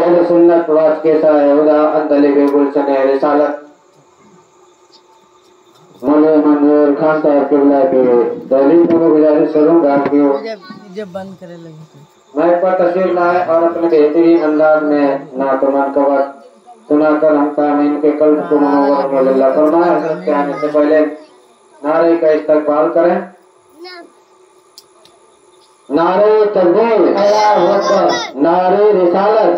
अहले सुन्नत वास के साहुदा अंदलिबे गुलशन रिसालत मौलवी मंजूर खान साहब किबला के दलील में गुजारिश करूंगा कि जब बंद करे लगे माइक पर तस्वीर लाए और अपने बेहतरीन अंदाज में नातमान कवर सुनाकर हम सामीन के कल्ब को मुनव्वर अल्लाह फरमाए। हज़रत के आने से पहले नारे का इस्तकबाल करें। नारे तकबीर, अल्लाहु अकबर, नारे रिसालत,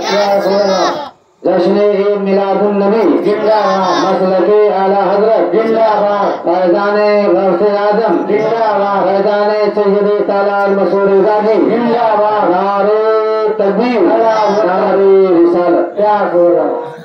जश्न ईद मिलादुन नबी जिंदाबाद, मसलके आला हजरत जिंदाबाद, फैजाने गौसे आजम जिंदाबाद, फैजाने सैयदी तालाल मसूरी गाजी जिंदाबाद, नारे तकबीर, नारे रिसालत। क्या हो रहा है?